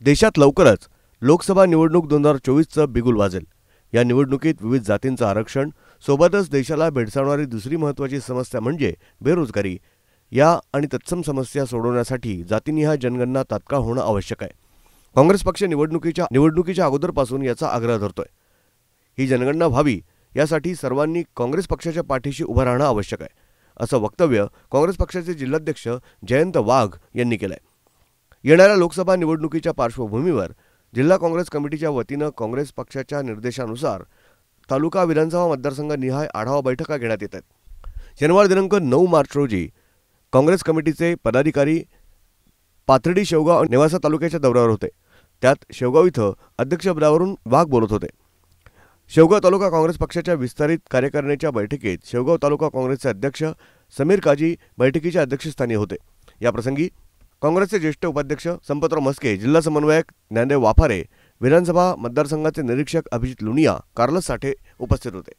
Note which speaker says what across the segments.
Speaker 1: देशात लवकरच लोकसभा निवडणूक 2024चं बिगुल वाजेल। या निवडणुकीत विविध जातींचं आरक्षण सोबतच देशाला भेडसावणारी दुसरी महत्त्वाची समस्या म्हणजे बेरोजगारी या आणि तत्सम समस्या सोडवण्यासाठी जातीनिहाय जनगणना तात्काळ होणं आवश्यक आहे। काँग्रेस पक्ष निवडणुकीच्या अगोदरपासून याचा आग्रह धरतोय। ही जनगणना व्हावी यासाठी सर्वांनी काँग्रेस पक्षाच्या पाठीशी उभं राहणं आवश्यक आहे, असं वक्तव्य काँग्रेस पक्षाचे जिल्हाध्यक्ष जयंत वाघ यांनी केलंय। येणाऱ्या लोकसभा निवडणुकीच्या पार्श्वभूमीवर जिल्हा काँग्रेस कमिटीच्या वतीनं काँग्रेस पक्षाच्या निर्देशानुसार तालुका विधानसभा मतदारसंघनिहाय आढावा बैठका घेण्यात येत आहेत। शनिवार दिनांक 9 मार्च रोजी काँग्रेस कमिटीचे पदाधिकारी पाथर्डी शेवगाव नेवासा तालुक्याच्या दौऱ्यावर होते। त्यात शेवगाव इथं अध्यक्षपदावरून वाघ बोलत होते। शेवगाव तालुका काँग्रेस पक्षाच्या विस्तारित कार्यकारिणीच्या बैठकीत शेवगाव तालुका काँग्रेसचे अध्यक्ष समीर काजी बैठकीच्या अध्यक्षस्थानी होते। याप्रसंगी काँग्रेसचे ज्येष्ठ उपाध्यक्ष संपतराव मस्के, जिल्हा समन्वयक ज्ञानदेव वाफारे, विधानसभा मतदारसंघाचे निरीक्षक अभिजित लुनिया, कार्लस साठे उपस्थित होते।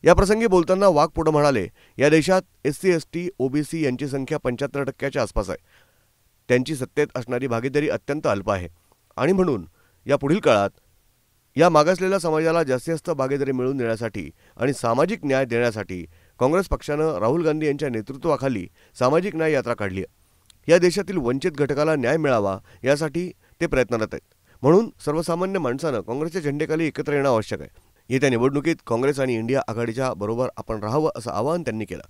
Speaker 1: याप्रसंगी बोलताना वाघ पुढे म्हणाले, या देशात SC, ST, OBC यांची संख्या 75% आसपास आहे। त्यांची सत्तेत असणारी भागीदारी अत्यंत अल्प आहे आणि म्हणून या पुढील काळात या मागासलेल्या समाजाला जास्तीत जास्त भागीदारी मिळवून देण्यासाठी आणि सामाजिक न्याय देण्यासाठी काँग्रेस पक्षानं राहुल गांधी यांच्या नेतृत्वाखाली सामाजिक न्याय यात्रा काढली आहे। या देशातील वंचित घटकाला न्याय मिळावा यासाठी ते प्रयत्नरत आहेत। म्हणून सर्वसामान्य माणसानं काँग्रेसच्या झेंडेखाली एकत्र येणं आवश्यक आहे। येत्या निवडणुकीत काँग्रेस आणि इंडिया आघाडीच्या बरोबर आपण राहावं असं आवाहन त्यांनी केलं।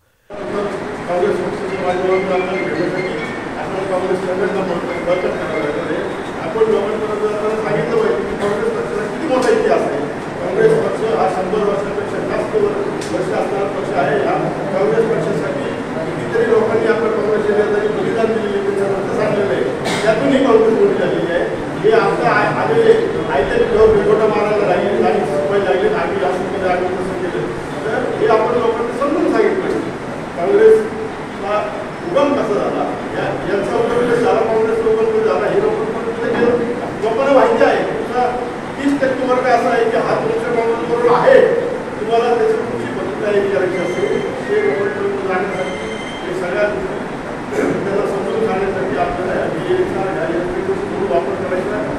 Speaker 2: काँग्रेस पक्ष हा 100 वर्षापेक्षा जास्त वर्ष असणारा पक्ष आहे। या काँग्रेस पक्षासाठी कितीतरी लोकांनी आपल्या काँग्रेसच्या नेत्यांनी बलिदान दिलेले त्याच्यानंतर सांगलेलं आहे, त्यातूनही काँग्रेस मोठी झालेली आहे। हे आता आलेले आयत्या पिठावर बेगोटा मारायला लागले आणि शिकवायला लागले, आम्ही असं केलं, आम्ही तसं केलं, तर हे आपण लोकांना समजून सांगितलं काँग्रेसला उगम कसा झाला, यांचा उगम कसा झाला, काँग्रेस लोकांमध्ये झाला, हे लोकांना माहिती आहे। 30% वर्ग असा आहे की हा तुमच्या काँग्रेसबरोबर आहे, तुम्हाला त्याची तुमची बदलताही करायची असेल ते लोकांपर्यंत जाण्यासाठी हे सगळ्या त्यांना समजून सांगण्यासाठी आपल्याला वापर करायचा आहे।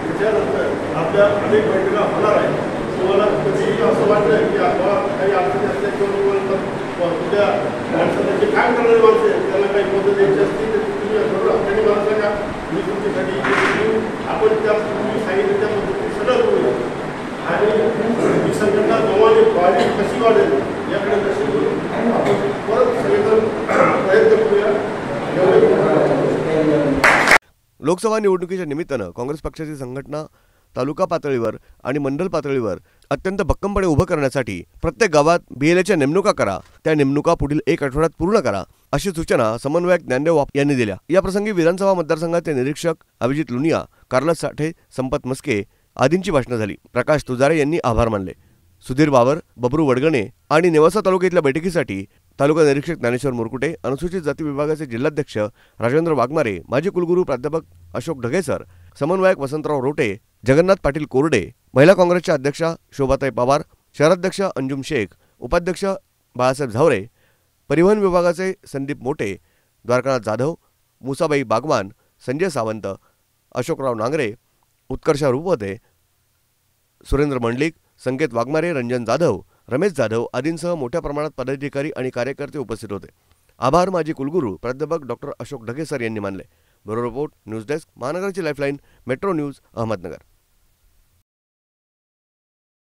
Speaker 2: त्याच्यानंतर आपल्या अनेक बैठका होणार आहे। तुम्हाला कधीही असं वाटलं की आपण काही अडचणी असल्या किंवा उद्या माणसाला जे काम करणारे माणसं आहेत त्याला काही मदत द्यायची असतील तर तुम्ही आपल्याने मला सांगा, मी तुमच्यासाठी आपण त्या तुम्ही सांगितलं त्या पद्धतीने सगळं करूया आणि ही संघटना वाढेल कशी वाढेल याकडे कशी करू आपण परत सगळेजण प्रयत्न करूया।
Speaker 1: लोकसभा निवडणुकीच्या निमित्तानं काँग्रेस पक्षाची संघटना तालुका पातळीवर आणि मंडल पातळीवर अत्यंत भक्कमपणे उभं करण्यासाठी प्रत्येक गावात BLAच्या नेमणुका करा, त्या नेमणुका पुढील 1 आठवड्यात पूर्ण करा, अशी सूचना समन्वयक ज्ञानदेव वाफारे यांनी दिल्या। याप्रसंगी विधानसभा मतदारसंघाचे निरीक्षक अभिजित लुनिया, कार्लस साठे, संपत मस्के आदींची भाषणं झाली। प्रकाश तुजारे यांनी आभार मानले। सुधीर बाबर, बबरू वडगणे आणि नेवासा तालुक्यातल्या बैठकीसाठी तालुका निरीक्षक ज्ञानेश्वर मुरकुटे, अनुसूचित जाती विभागाचे जिल्हाध्यक्ष राजेंद्र वाघमारे, माजी कुलगुरू प्राध्यापक अशोक ढगेसर, समन्वयक वसंतराव रोटे, जगन्नाथ पाटील कोरडे, महिला काँग्रेसच्या अध्यक्षा शोभाताई पवार, शहराध्यक्ष अंजुम शेख, उपाध्यक्ष बाळासाहेब झावरे, परिवहन विभागाचे संदीप मोटे, द्वारकानाथ जाधव, मुसाबाई बागवान, संजय सावंत, अशोकराव नांगरे, उत्कर्ष रुपवते, सुरेंद्र मंडलिक, संकेत वाघमारे, रंजन जाधव, रमेश जाधव आदींसह मोठ्या प्रमाणात पदाधिकारी आणि कार्यकर्ते उपस्थित होते। आभार माजी कुलगुरू प्राध्यापक डॉ. अशोक ढगेसर यांनी मानले। ब्युरो रिपोर्ट, न्यूज डेस्क, महानगराची लाईफलाईन, मेट्रो न्यूज, अहमदनगर।